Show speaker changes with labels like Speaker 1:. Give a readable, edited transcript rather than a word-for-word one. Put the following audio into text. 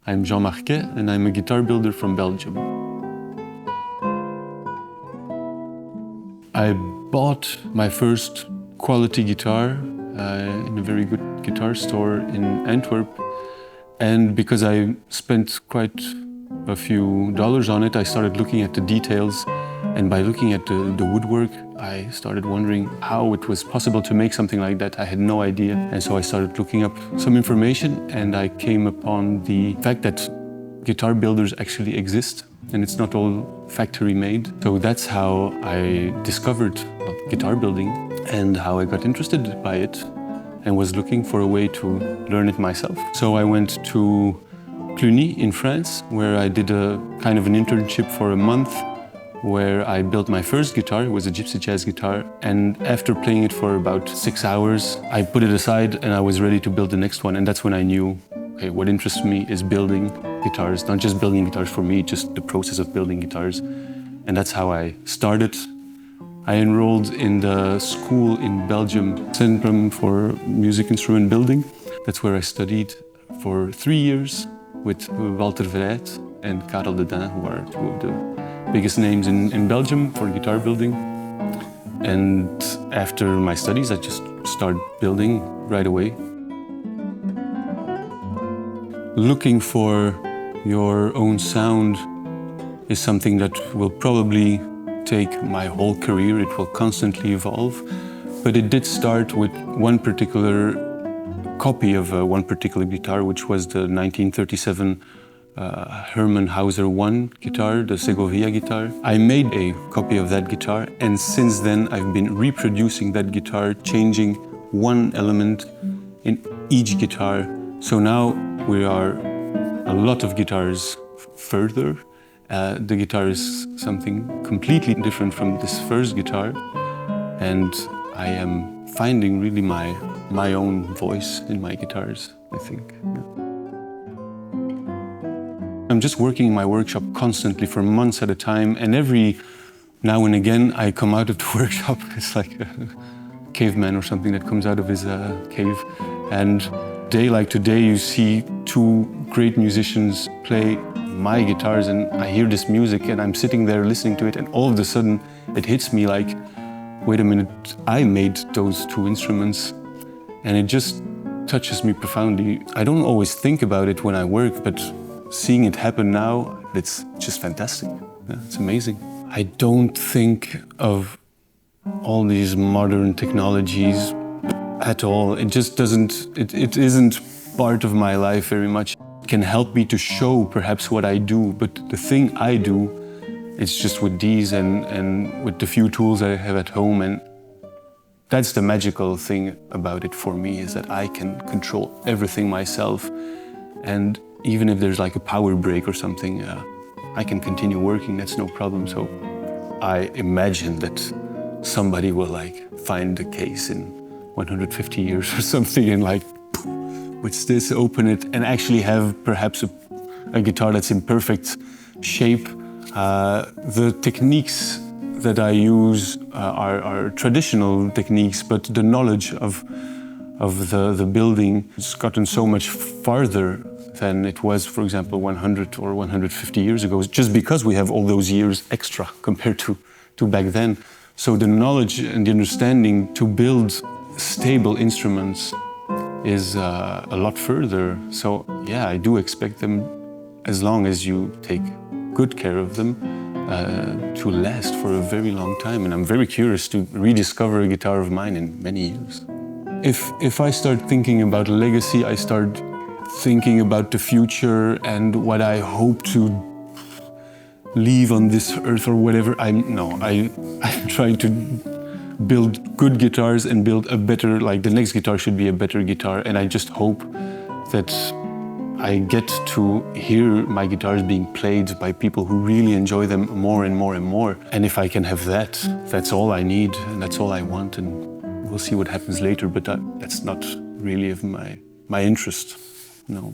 Speaker 1: I'm Jean Marquet and I'm a guitar builder from Belgium. I bought my first quality guitar in a very good guitar store in Antwerp, and because I spent quite a few dollars on it, I started looking at the details, and by looking at the woodwork, I started wondering how it was possible to make something like that. I had no idea, and so I started looking up some information, and I came upon the fact that guitar builders actually exist, and it's not all factory made. So that's how I discovered guitar building and how I got interested by it and was looking for a way to learn it myself. So I went to Cluny in France, where I did a kind of an internship for a month, where I built my first guitar. It was a gypsy jazz guitar, and after playing it for about 6 hours, I put it aside and I was ready to build the next one. And that's when I knew, okay, what interests me is building guitars, not just building guitars for me, just the process of building guitars. And that's how I started. I enrolled in the school in Belgium, Centrum for Music Instrument Building. That's where I studied for 3 years with Walter Verrijt and Karel Dedin, who are two of the biggest names in Belgium for guitar building. And after my studies, I just started building right away. Looking for your own sound is something that will probably take my whole career. It will constantly evolve. But it did start with one particular copy of one particular guitar, which was the 1937 Hermann Hauser I guitar, the Segovia guitar. I made a copy of that guitar, and since then I've been reproducing that guitar, changing one element in each guitar. So now we are a lot of guitars further. The guitar is something completely different from this first guitar, and I am finding really my own voice in my guitars, I think. Yeah. I'm just working in my workshop constantly for months at a time, and every now and again I come out of the workshop. It's like a caveman or something that comes out of his cave. And day like today, you see two great musicians play my guitars, and I hear this music and I'm sitting there listening to it, and all of a sudden it hits me like, wait a minute, I made those two instruments. And it just touches me profoundly. I don't always think about it when I work, but seeing it happen now, it's just fantastic. Yeah, it's amazing. I don't think of all these modern technologies at all. It just doesn't, it isn't part of my life very much. It can help me to show perhaps what I do, but the thing I do, it's just with these and with the few tools I have at home. And that's the magical thing about it for me, is that I can control everything myself. And even if there's like a power break or something, I can continue working, that's no problem. So I imagine that somebody will like find the case in 150 years or something and like, what's this, open it and actually have perhaps a guitar that's in perfect shape. The techniques that I use are traditional techniques, but the knowledge of the building has gotten so much farther than it was, for example, 100 or 150 years ago, just because we have all those years extra compared to back then. So the knowledge and the understanding to build stable instruments is a lot further. So yeah, I do expect them, as long as you take good care of them, to last for a very long time. And I'm very curious to rediscover a guitar of mine in many years. If I start thinking about legacy, I start thinking about the future and what I hope to leave on this earth or whatever. I'm trying to build good guitars and build a better, like the next guitar should be a better guitar. And I just hope that I get to hear my guitars being played by people who really enjoy them more and more and more. And if I can have that, that's all I need and that's all I want. And we'll see what happens later, but that's not really of my interest, no.